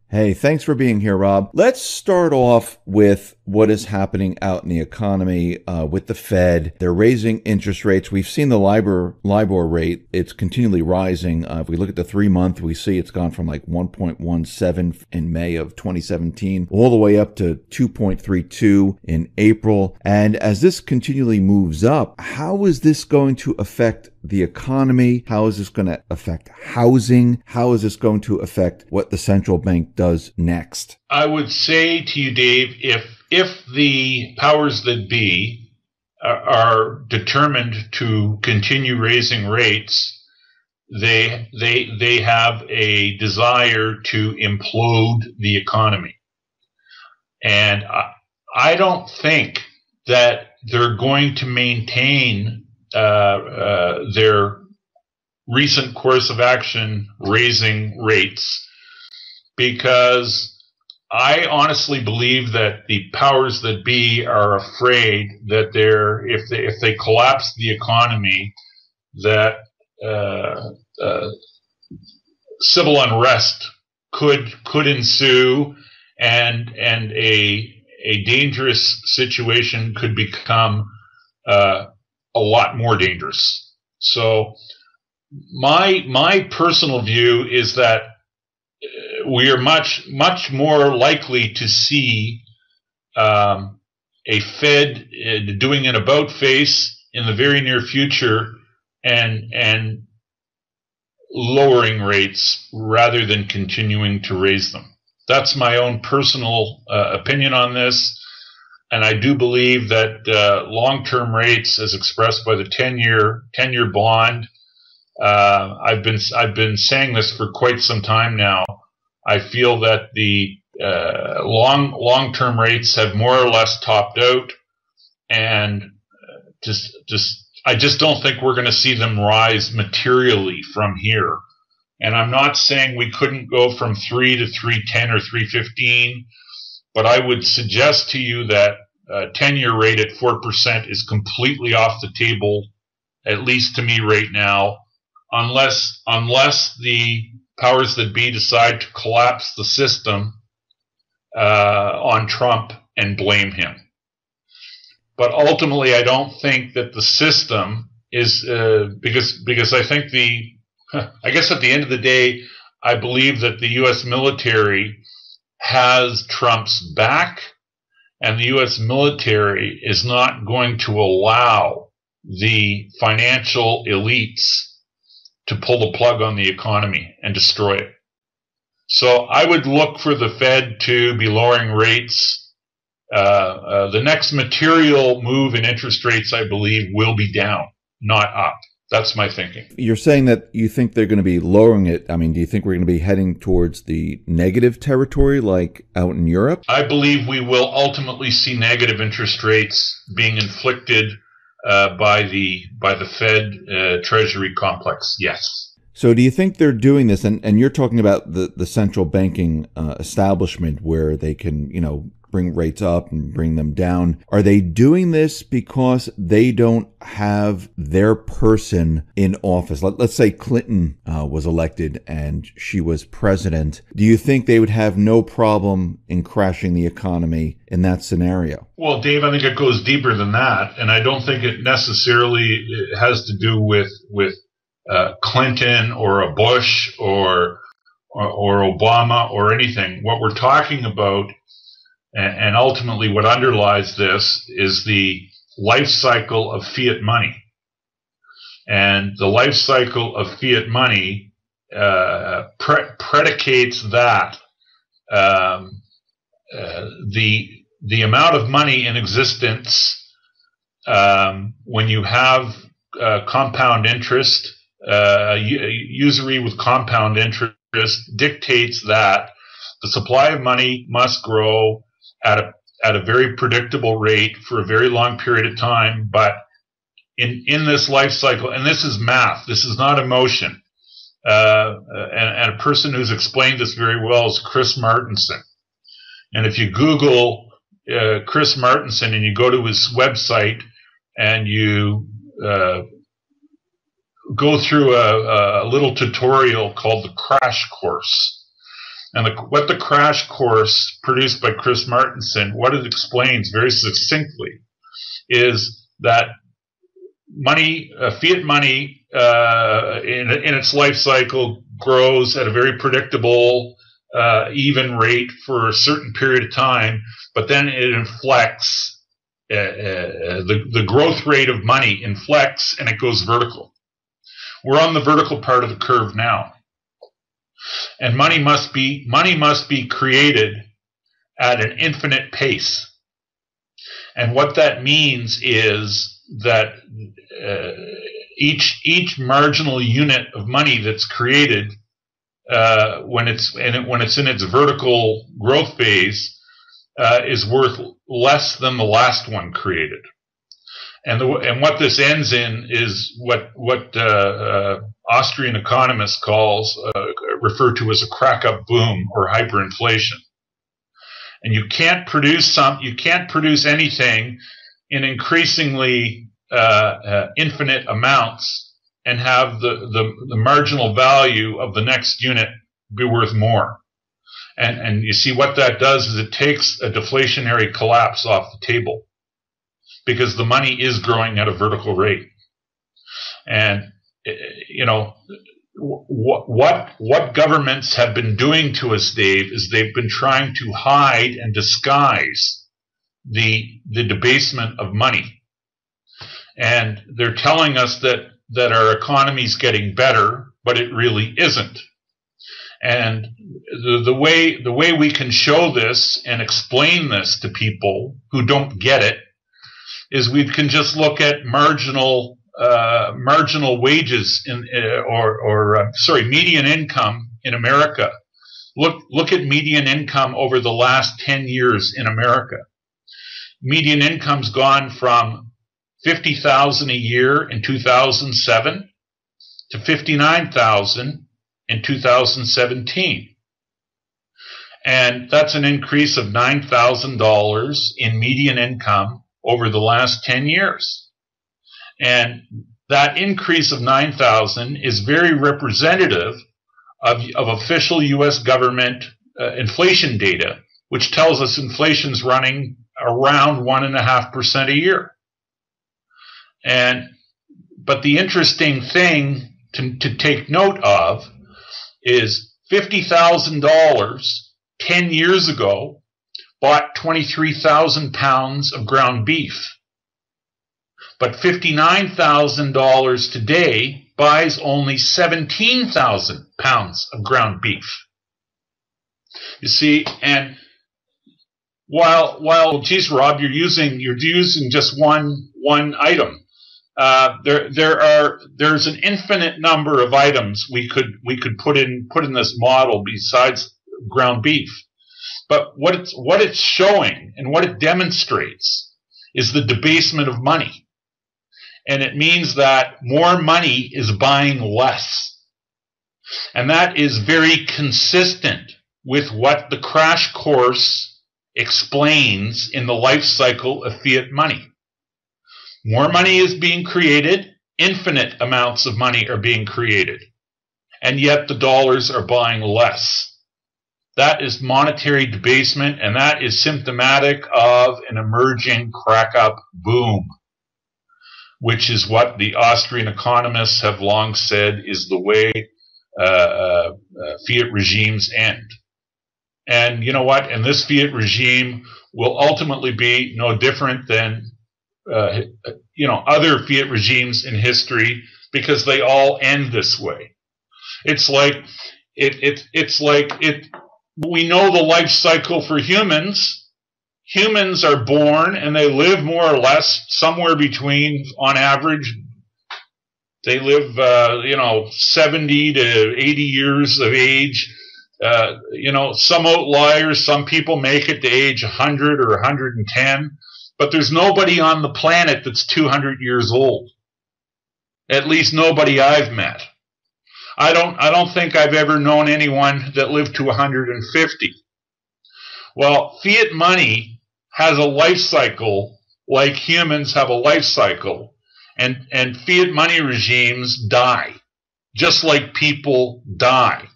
Hey, thanks for being here, Rob. Let's start off with what is happening out in the economy with the Fed. They're raising interest rates. We've seen the LIBOR rate. It's continually rising. If we look at the 3-month, we see it's gone from like 1.17 in May of 2017 all the way up to 2.32 in April. And as this continually moves up, how is this going to affect the economy? How is this going to affect housing? How is this going to affect what the central bank does next? I would say to you, Dave, if the powers that be are determined to continue raising rates, they have a desire to implode the economy. And I don't think that they're going to maintain their recent course of action raising rates, because I honestly believe that the powers that be are afraid that if they collapse the economy, that civil unrest could ensue, and a dangerous situation could become a lot more dangerous. So my personal view is that we are much more likely to see a Fed doing an about face in the very near future and lowering rates rather than continuing to raise them. That's my own personal opinion on this. And I do believe that long-term rates, as expressed by the 10-year bond, I've been saying this for quite some time now. I feel that the long-term rates have more or less topped out, and I just don't think we're going to see them rise materially from here. And I'm not saying we couldn't go from 3 to 310 or 315. But I would suggest to you that a 10-year rate at 4% is completely off the table, at least to me right now, unless the powers that be decide to collapse the system on Trump and blame him. But ultimately, I don't think that the system is because I think I guess at the end of the day, I believe that the U.S. military has Trump's back, and the U.S. military is not going to allow the financial elites to pull the plug on the economy and destroy it. So I would look for the Fed to be lowering rates. The next material move in interest rates, I believe, will be down, not up. That's my thinking. You're saying that you think they're going to be lowering it. I mean, do you think we're going to be heading towards the negative territory like out in Europe? I believe we will ultimately see negative interest rates being inflicted by the Fed Treasury complex, yes. So do you think they're doing this, and you're talking about the central banking establishment where they can, bring rates up and bring them down. Are they doing this because they don't have their person in office? Let's say Clinton was elected and she was president. Do you think they would have no problem in crashing the economy in that scenario? Well, Dave, I think it goes deeper than that. And I don't think it necessarily has to do with Clinton or a Bush or Obama or anything. What we're talking about, and ultimately what underlies this, is the life cycle of fiat money. And the life cycle of fiat money predicates that the amount of money in existence, when you have compound interest, usury with compound interest, dictates that the supply of money must grow at a very predictable rate for a very long period of time. But in this life cycle, and this is math, this is not emotion, and a person who's explained this very well is Chris Martenson. And if you Google Chris Martenson and you go to his website and you go through a little tutorial called the Crash Course, And what the crash course produced by Chris Martenson, what it explains very succinctly, is that money, fiat money, in its life cycle grows at a very predictable, even rate for a certain period of time, but then it inflects. The growth rate of money inflects and it goes vertical. We're on the vertical part of the curve now. And money must be created at an infinite pace. And what that means is that each marginal unit of money that's created when it's in its vertical growth phase is worth less than the last one created. And what this ends in is what Austrian economists refer to as a crack-up boom or hyperinflation. And you can't produce anything in increasingly infinite amounts and have the marginal value of the next unit be worth more. And you see what that does is it takes a deflationary collapse off the table, because the money is growing at a vertical rate. And what governments have been doing to us, Dave, is they've been trying to hide and disguise the debasement of money. And they're telling us that our economy's getting better, but it really isn't. And the way we can show this and explain this to people who don't get it is we can just look at marginal wages median income in America. Look at median income over the last 10 years in America. Median income's gone from $50,000 a year in 2007 to $59,000 in 2017. And that's an increase of $9,000 in median income over the last 10 years. And that increase of $9,000 is very representative of official U.S. government inflation data, which tells us inflation's running around 1.5% a year. But the interesting thing to take note of is $50,000 10 years ago bought 23,000 pounds of ground beef. But $59,000 today buys only 17,000 pounds of ground beef. You see, and while geez, Rob, you're using just one item. There's an infinite number of items we could put in this model besides ground beef. But what it's showing and what it demonstrates is the debasement of money. And it means that more money is buying less. And that is very consistent with what the crash course explains in the life cycle of fiat money. More money is being created, infinite amounts of money are being created, and yet the dollars are buying less. That is monetary debasement, and that is symptomatic of an emerging crack-up boom, which is what the Austrian economists have long said is the way fiat regimes end. And you know what? And this fiat regime will ultimately be no different than other fiat regimes in history, because they all end this way. It's like we know the life cycle for humans. Humans are born and they live more or less somewhere between, on average, they live 70 to 80 years of age. Some outliers, some people make it to age 100 or 110. But there's nobody on the planet that's 200 years old. At least nobody I've met. I don't think I've ever known anyone that lived to 150. Well, fiat money has a life cycle like humans have a life cycle, and fiat money regimes die, just like people die.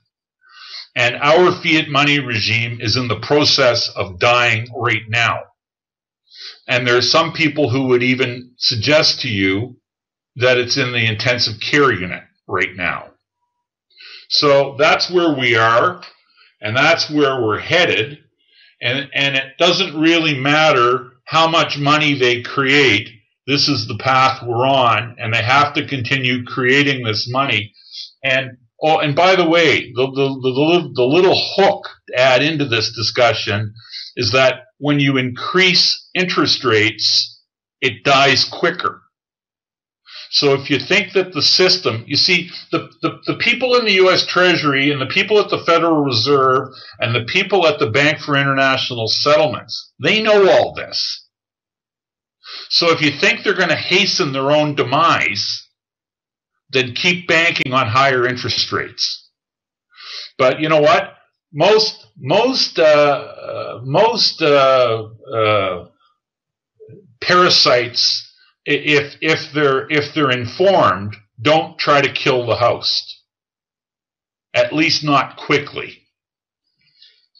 And our fiat money regime is in the process of dying right now. And there are some people who would even suggest to you that it's in the intensive care unit right now. So that's where we are, and that's where we're headed. And it doesn't really matter how much money they create. This is the path we're on, and they have to continue creating this money. And by the way, the little hook to add into this discussion is that when you increase interest rates, it dies quicker. So if you think that the system, you see, the people in the U.S. Treasury and the people at the Federal Reserve and the people at the Bank for International Settlements, they know all this. So if you think they're going to hasten their own demise, then keep banking on higher interest rates. But you know what? Most parasites, if they're informed, don't try to kill the host. At least not quickly.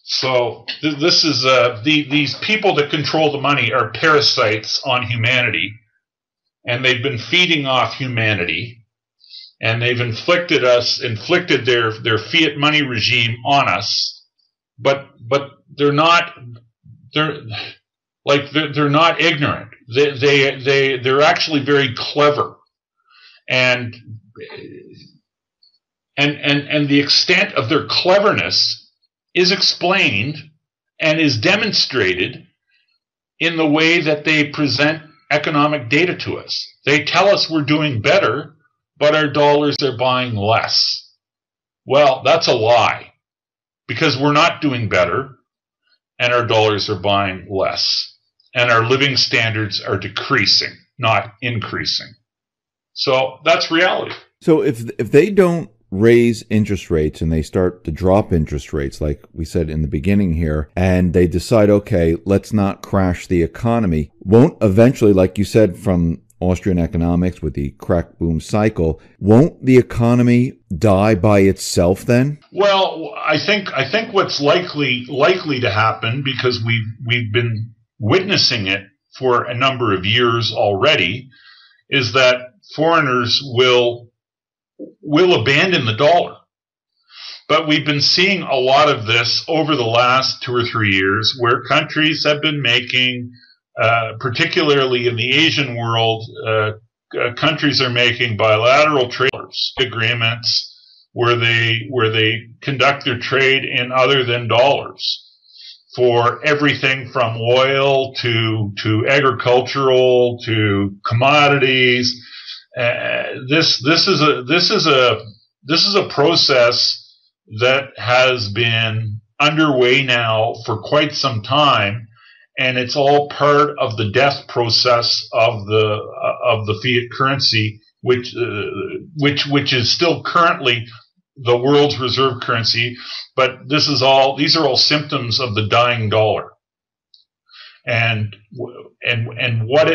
So this is these people that control the money are parasites on humanity, and they've been feeding off humanity. And they've inflicted their fiat money regime on us, but they're not ignorant. They're actually very clever, and the extent of their cleverness is explained and is demonstrated in the way that they present economic data to us. They tell us we're doing better, but our dollars are buying less. Well, that's a lie, because we're not doing better, and our dollars are buying less, and our living standards are decreasing, not increasing. So that's reality. So if they don't raise interest rates and they start to drop interest rates, like we said in the beginning here, and they decide, okay, let's not crash the economy, won't eventually, like you said, from Austrian economics with the crack boom cycle, won't the economy die by itself then? Well, I think what's likely to happen, because we've been witnessing it for a number of years already, is that foreigners will abandon the dollar. But we've been seeing a lot of this over the last 2 or 3 years, where countries have been making, particularly in the Asian world, countries are making bilateral trade agreements where they conduct their trade in other than dollars for everything from oil to agricultural to commodities. This is a process that has been underway now for quite some time, and it's all part of the death process of the fiat currency, which is still currently the world's reserve currency. But these are all symptoms of the dying dollar, and what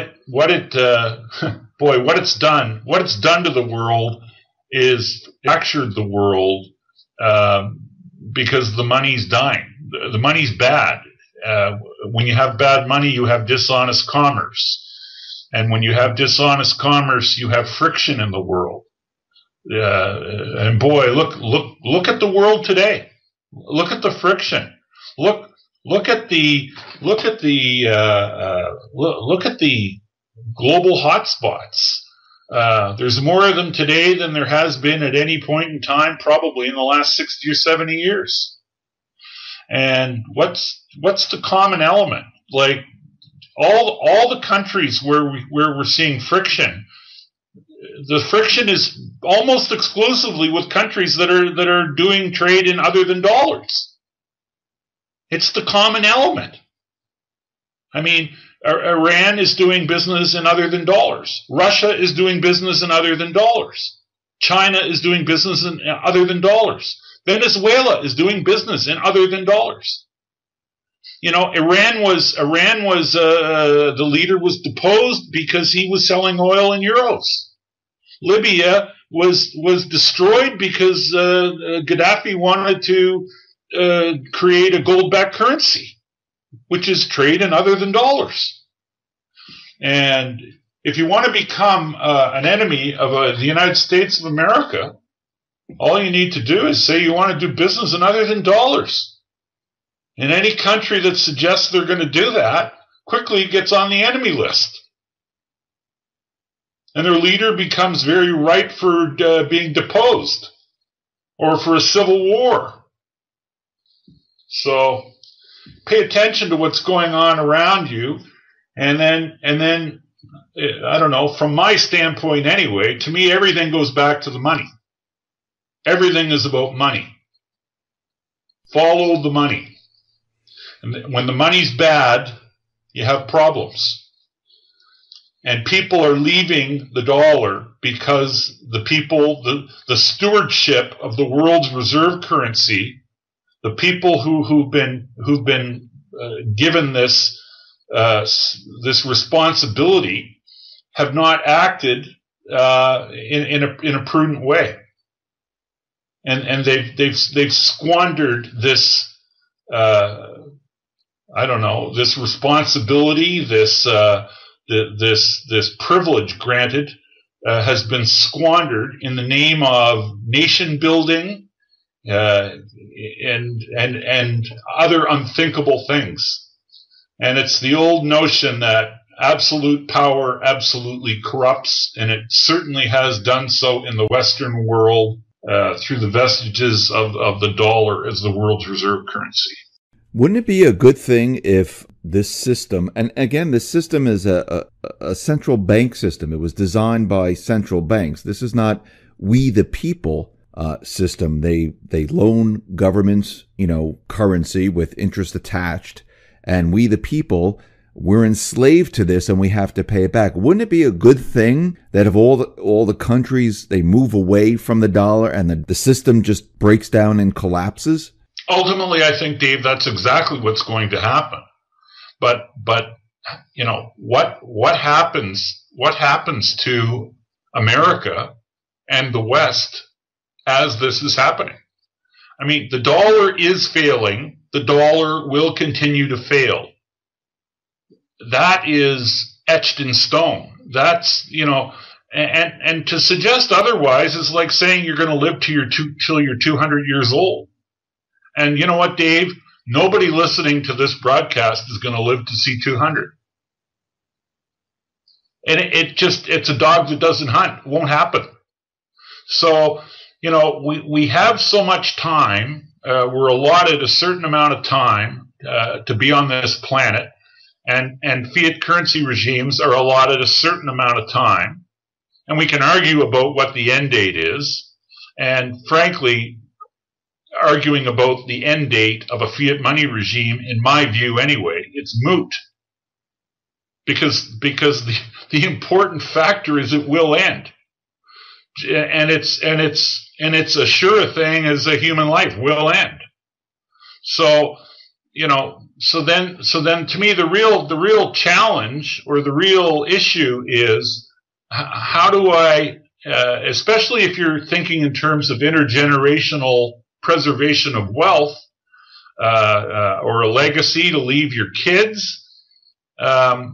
it's done to the world is fractured the world, because the money's dying. The money's bad. When you have bad money, you have dishonest commerce. And when you have dishonest commerce, you have friction in the world. And boy, look at the world today. Look at the friction. Look at the global hotspots. There's more of them today than there has been at any point in time, probably in the last 60 or 70 years. And what's the common element? Like all the countries where we're seeing friction, the friction is almost exclusively with countries that are doing trade in other than dollars. It's the common element. I mean, Iran is doing business in other than dollars. Russia is doing business in other than dollars. China is doing business in other than dollars. Venezuela is doing business in other than dollars. You know, Iran was the leader was deposed because he was selling oil in euros. Libya was destroyed because Gaddafi wanted to create a gold-backed currency, which is trade in other than dollars. And if you want to become an enemy of the United States of America, all you need to do is say you want to do business in other than dollars. And any country that suggests they're going to do that quickly gets on the enemy list. And their leader becomes very ripe for being deposed or for a civil war. So pay attention to what's going on around you. And then, I don't know, from my standpoint anyway, to me, everything goes back to the money. Everything is about money. Follow the money. And when the money's bad, you have problems. And people are leaving the dollar because the stewardship of the world's reserve currency, the people who've been given this responsibility, have not acted in a prudent way, and they've squandered this this responsibility, this privilege granted has been squandered in the name of nation building and other unthinkable things. And it's the old notion that absolute power absolutely corrupts, and it certainly has done so in the Western world through the vestiges of the dollar as the world's reserve currency. Wouldn't it be a good thing if this system, and again, this system is a central bank system. It was designed by central banks. This is not we the people system. They loan governments, currency with interest attached, and we the people, we're enslaved to this and we have to pay it back. Wouldn't it be a good thing that if all the countries, they move away from the dollar and the system just breaks down and collapses? Ultimately, I think, Dave, that's exactly what's going to happen. But what happens to America and the West as this is happening? I mean, the dollar is failing. The dollar will continue to fail. That is etched in stone. That's, and to suggest otherwise is like saying you're going to live till you're 200 years old. And you know what, Dave? Nobody listening to this broadcast is going to live to see 200. And it's a dog that doesn't hunt. It won't happen. So, we have so much time. We're allotted a certain amount of time to be on this planet. And fiat currency regimes are allotted a certain amount of time. And we can argue about what the end date is. And frankly, arguing about the end date of a fiat money regime, in my view anyway, it's moot. Because the important factor is it will end. And it's a sure thing as a human life will end. So, so then to me the real challenge or the real issue is how do I, especially if you're thinking in terms of intergenerational preservation of wealth or a legacy to leave your kids, how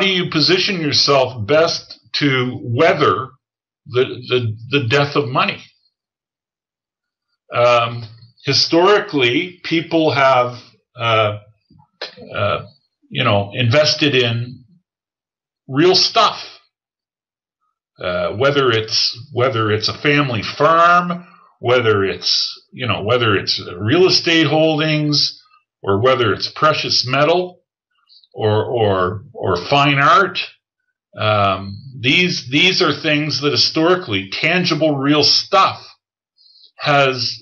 do you position yourself best to weather the death of money? Historically, people have invested in real stuff, whether it's a family farm, whether it's real estate holdings, or whether it's precious metal or fine art. These are things that historically, tangible real stuff has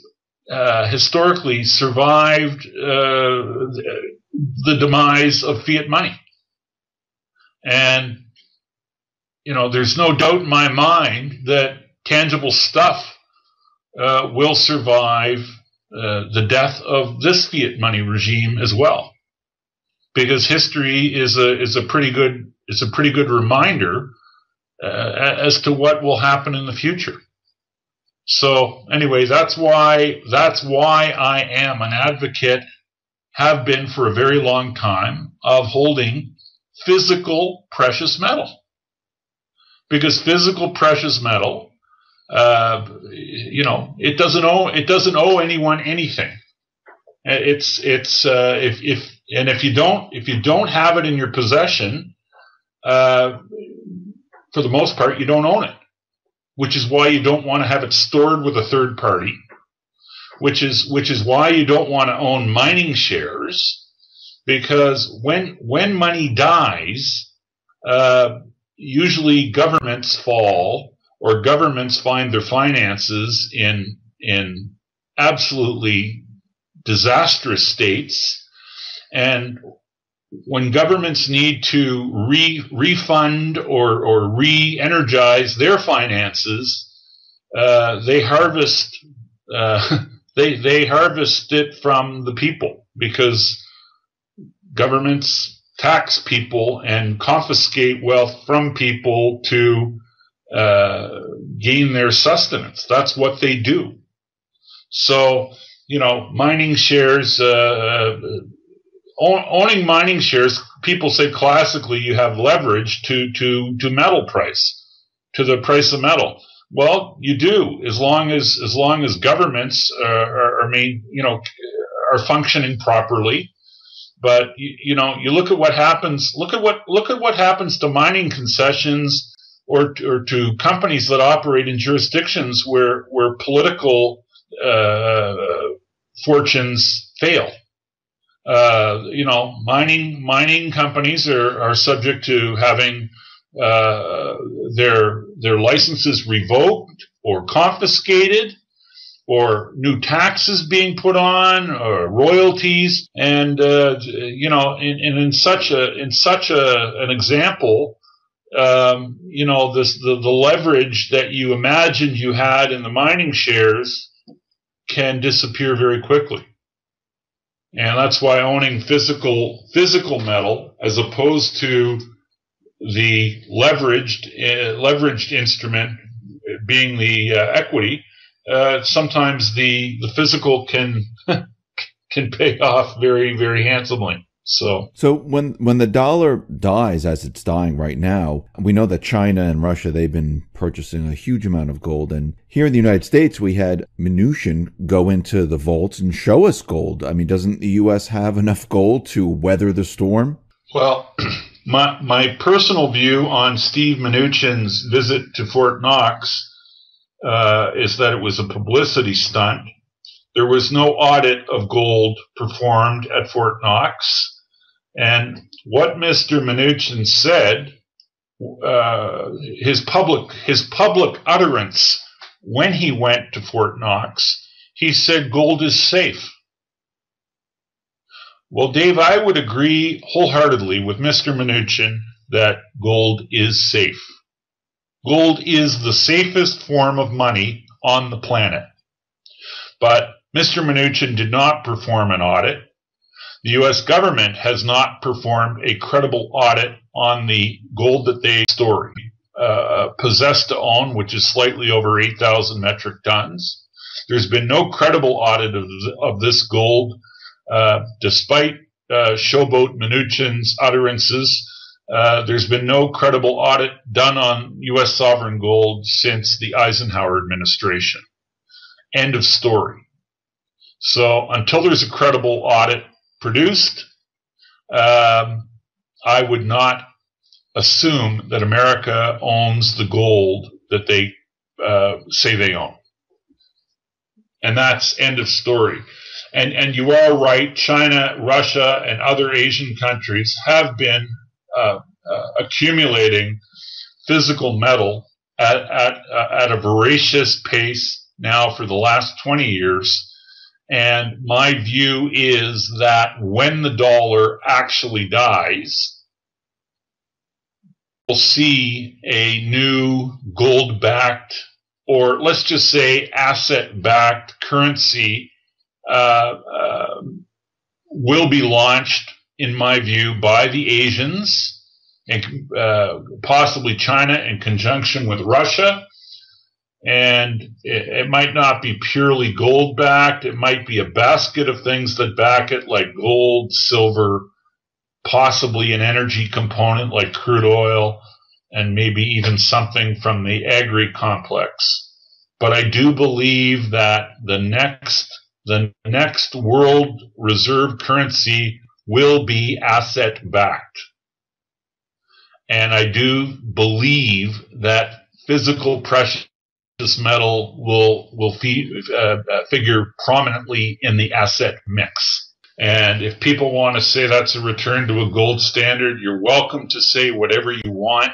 historically survived the demise of fiat money. And there's no doubt in my mind that tangible stuff will survive the death of this fiat money regime as well, because history is a pretty good reminder as to what will happen in the future. So anyway, that's why I am an advocate, have been for a very long time, of holding physical precious metal. Because physical precious metal, it doesn't owe anyone anything. If you don't have it in your possession, for the most part, you don't own it. Which is why you don't want to have it stored with a third party. Which is why you don't want to own mining shares, because when money dies, usually governments fall, or governments find their finances in absolutely disastrous states, and when governments need to refund or re-energize their finances, they harvest they harvest it from the people, because governments tax people and confiscate wealth from people to gain their sustenance. That's what they do. So, mining shares, owning mining shares, people say classically you have leverage to metal price, to the price of metal. Well, you do, as long as governments are functioning properly. But you look at what happens. Look at what happens to mining concessions, or to companies that operate in jurisdictions where political fortunes fail. Mining companies are subject to having their licenses revoked or confiscated, or new taxes being put on, or royalties, and in such an example, the leverage that you imagined you had in the mining shares can disappear very quickly. And that's why owning physical metal, as opposed to the leveraged instrument being the equity, sometimes the physical can pay off very, very handsomely. So when the dollar dies, as it's dying right now, we know that China and Russia, they've been purchasing a huge amount of gold. And here in the United States, we had Mnuchin go into the vaults and show us gold. I mean, doesn't the U.S. have enough gold to weather the storm? Well, my personal view on Steve Mnuchin's visit to Fort Knox is that it was a publicity stunt. There was no audit of gold performed at Fort Knox. And what Mr. Mnuchin said, his public utterance when he went to Fort Knox, he said gold is safe. Well, Dave, I would agree wholeheartedly with Mr. Mnuchin that gold is safe. Gold is the safest form of money on the planet. But Mr. Mnuchin did not perform an audit. The U.S. government has not performed a credible audit on the gold that they store, possess to own, which is slightly over 8,000 metric tons. There's been no credible audit of this gold, despite Showboat Mnuchin's utterances. There's been no credible audit done on U.S. sovereign gold since the Eisenhower administration. End of story. So until there's a credible audit produced, I would not assume that America owns the gold that they say they own. And that's end of story. And you are right, China, Russia, and other Asian countries have been accumulating physical metal at a voracious pace now for the last 20 years. And my view is that when the dollar actually dies, we'll see a new gold-backed, or let's just say asset-backed currency will be launched, in my view, by the Asians, and possibly China in conjunction with Russia. And it might not be purely gold backed. It might be a basket of things that back it, like gold, silver, possibly an energy component like crude oil, and maybe even something from the agri complex. But I do believe that the next world reserve currency will be asset backed. And I do believe that physical precious metal will figure prominently in the asset mix. And if people want to say that's a return to a gold standard, you're welcome to say whatever you want.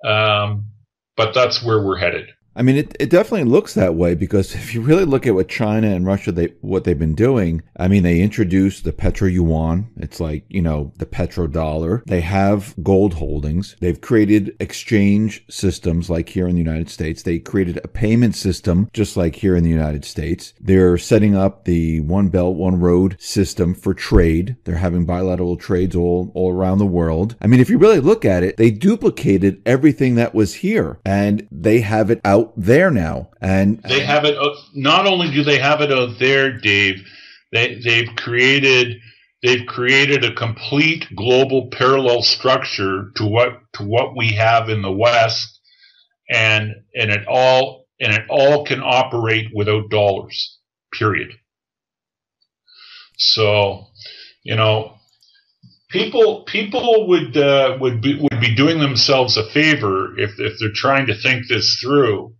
But that's where we're headed. I mean, it definitely looks that way, because if you really look at what China and Russia, what they've been doing, I mean, they introduced the petro yuan. It's like, the petrodollar. They have gold holdings. They've created exchange systems like here in the United States. They created a payment system just like here in the United States. They're setting up the One Belt, One Road system for trade. They're having bilateral trades all around the world. I mean, if you really look at it, they duplicated everything that was here, and they have it out there now. And they have it. Not only do they have it out there, Dave, they've created a complete global parallel structure to what we have in the West, and it all can operate without dollars. Period. So, people would be doing themselves a favor if they're trying to think this through.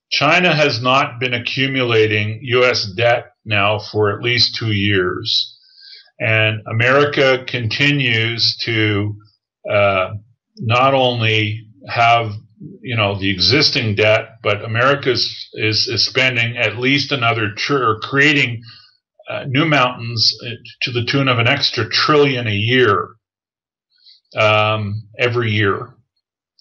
China has not been accumulating U.S. debt now for at least 2 years, and America continues to not only have the existing debt, but America is spending at least another or creating new mountains to the tune of an extra $1 trillion a year, every year,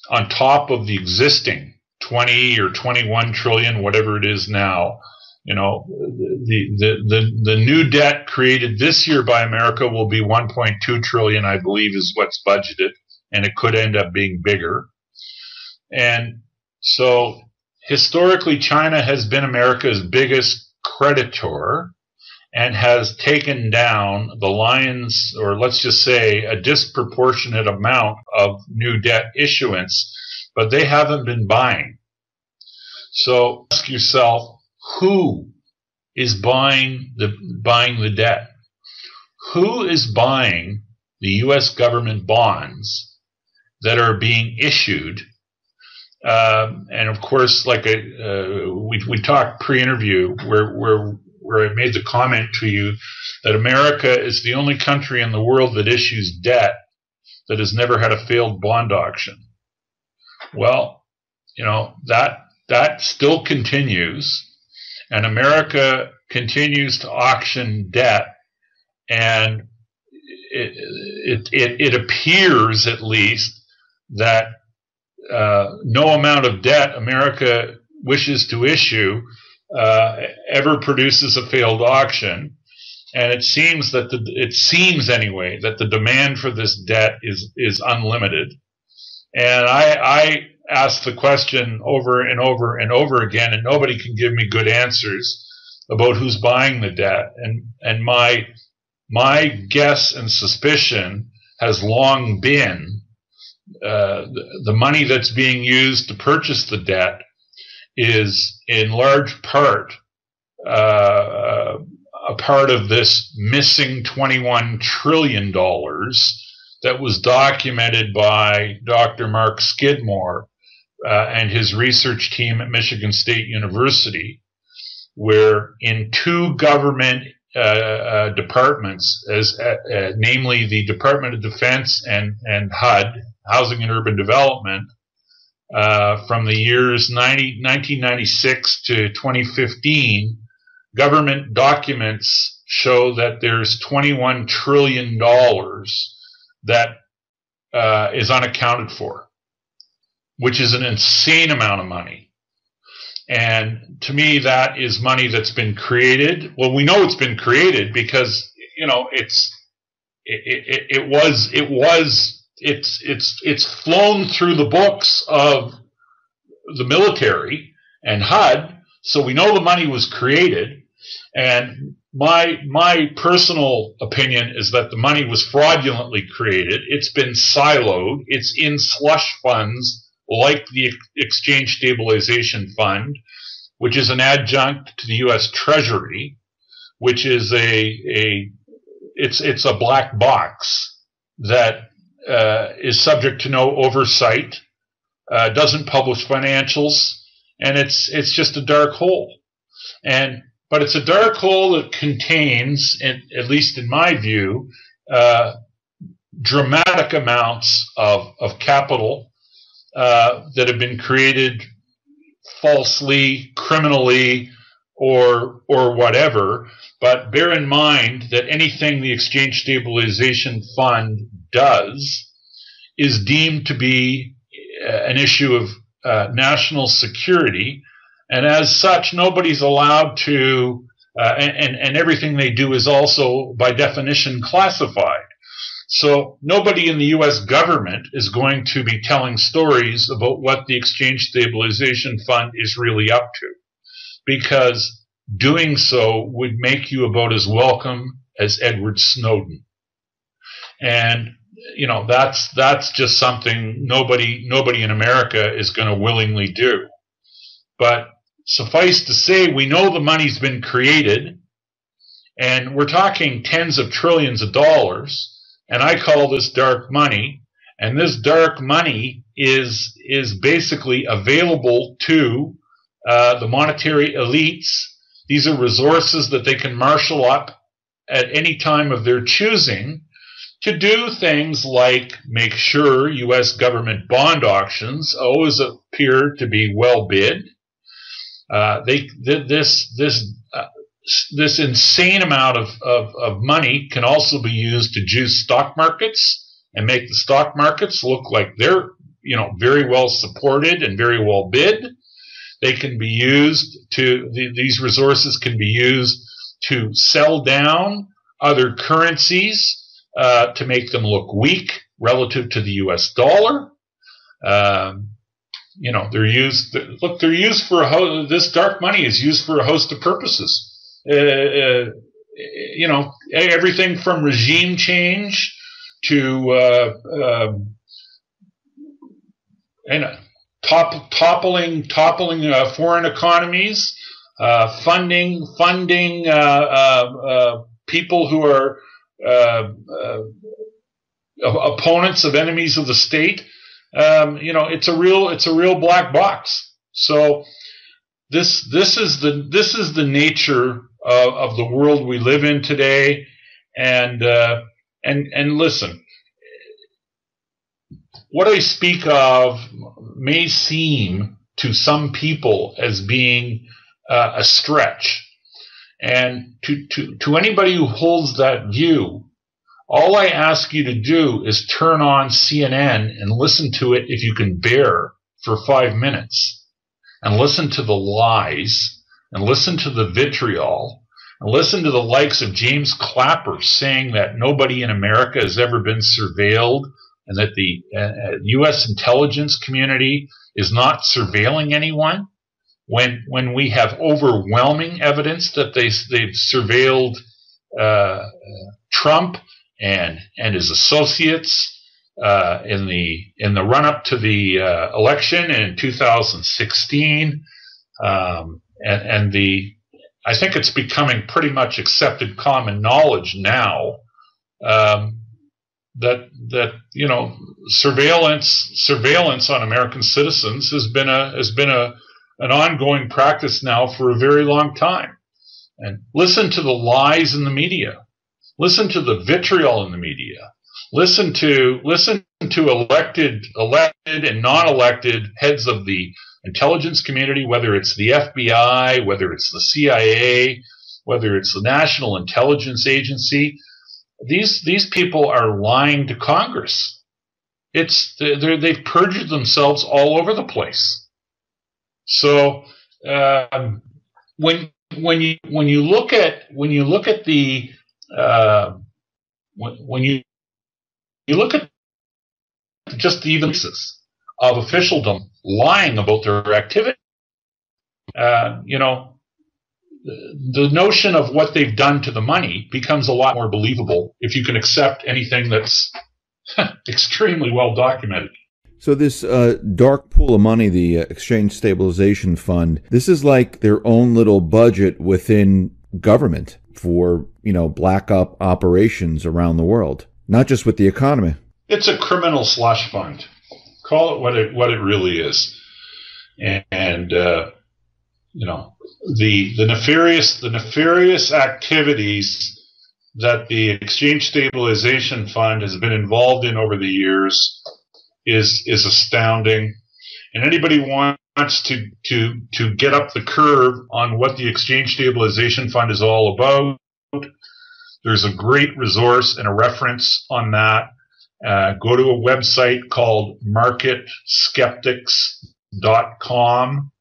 on top of the existing 20 or 21 trillion, whatever it is now. The new debt created this year by America will be 1.2 trillion, I believe, is what's budgeted, and it could end up being bigger. And so historically, China has been America's biggest creditor, and has taken down the lion's, or let's just say a disproportionate amount of new debt issuance, but they haven't been buying. So ask yourself, who is buying the debt? Who is buying the U.S. government bonds that are being issued? And of course, like we talked pre-interview where I made the comment to you that America is the only country in the world that issues debt that has never had a failed bond auction. Well, that still continues, and America continues to auction debt, and it appears, at least, that no amount of debt America wishes to issue ever produces a failed auction, and it seems anyway that the demand for this debt is unlimited. And I ask the question over and over and over again, and nobody can give me good answers about who's buying the debt. And my guess and suspicion has long been the money that's being used to purchase the debt is in large part a part of this missing $21 trillion that was documented by Dr. Mark Skidmore and his research team at Michigan State University, where in two government departments, namely the Department of Defense and HUD, Housing and Urban Development, from the years 1996 to 2015, government documents show that there's $21 trillion that is unaccounted for, which is an insane amount of money. And to me, that is money that's been created. Well, we know it's been created because it's flown through the books of the military, and HUD. So we know the money was created. And my personal opinion is that the money was fraudulently created. It's been siloed. It's in slush funds like the Exchange Stabilization Fund, which is an adjunct to the U.S. Treasury, which is it's a black box that is subject to no oversight, doesn't publish financials, and it's just a dark hole. But it's a dark hole that contains, at least in my view, dramatic amounts of capital that have been created falsely, criminally, or whatever. But bear in mind that anything the Exchange Stabilization Fund does is deemed to be an issue of national security. And as such, nobody's allowed to, and everything they do is also, by definition, classified. So nobody in the U.S. government is going to be telling stories about what the Exchange Stabilization Fund is really up to, because doing so would make you about as welcome as Edward Snowden. And, you know, that's just something nobody in America is going to willingly do. But suffice to say, we know the money's been created, and we're talking tens of trillions of dollars, and I call this dark money. And this dark money is basically available to the monetary elites. These are resources that they can marshal up at any time of their choosing to do things like make sure U.S. government bond auctions always appear to be well bid. This insane amount of money can also be used to juice stock markets and make the stock markets look like they're, you know, very well supported and very well bid. They can be used these resources can be used to sell down other currencies to make them look weak relative to the U.S. dollar. You know, they're used for this dark money is used for a host of purposes. You know, everything from regime change to toppling foreign economies, funding people who are opponents of enemies of the state. You know, it's a real black box. So this is the nature of the world we live in today. And listen, what I speak of may seem to some people as being a stretch. And to anybody who holds that view, all I ask you to do is turn on CNN and listen to it if you can bear for 5 minutes, and listen to the lies, and listen to the vitriol, and listen to the likes of James Clapper saying that nobody in America has ever been surveilled, and that the U.S. intelligence community is not surveilling anyone, when we have overwhelming evidence that they've surveilled Trump and his associates in the run-up to the election in 2016, I think it's becoming pretty much accepted common knowledge now that you know, surveillance on American citizens has been an ongoing practice now for a very long time. And listen to the lies in the media. Listen to the vitriol in the media. Listen to elected and non-elected heads of the intelligence community, whether it's the FBI, whether it's the CIA, whether it's the National Intelligence Agency. These people are lying to Congress. They've perjured themselves all over the place. So when you look at the when you look at just the basis of officialdom lying about their activity, The notion of what they've done to the money becomes a lot more believable if you can accept anything that's extremely well documented. So this dark pool of money, the Exchange Stabilization Fund, this is like their own little budget within government for, black op operations around the world, not just with the economy. It's a criminal slush fund. Call it what it really is. And the nefarious activities that the Exchange Stabilization Fund has been involved in over the years is astounding. And anybody wants to get up the curve on what the Exchange Stabilization Fund is all about, there's a great resource and a reference on that. Go to a website called marketskeptics.com.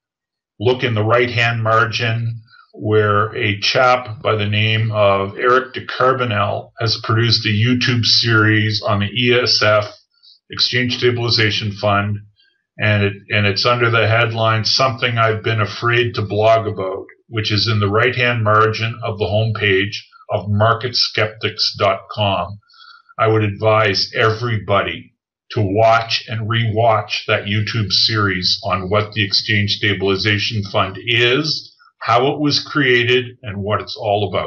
Look in the right-hand margin where a chap by the name of Eric de Carbonell has produced a YouTube series on the ESF, Exchange Stabilization Fund, and it's under the headline "Something I've Been Afraid to Blog About," which is in the right-hand margin of the homepage of marketskeptics.com. I would advise everybody to watch and rewatch that YouTube series on what the Exchange Stabilization Fund is, how it was created, and what it's all about.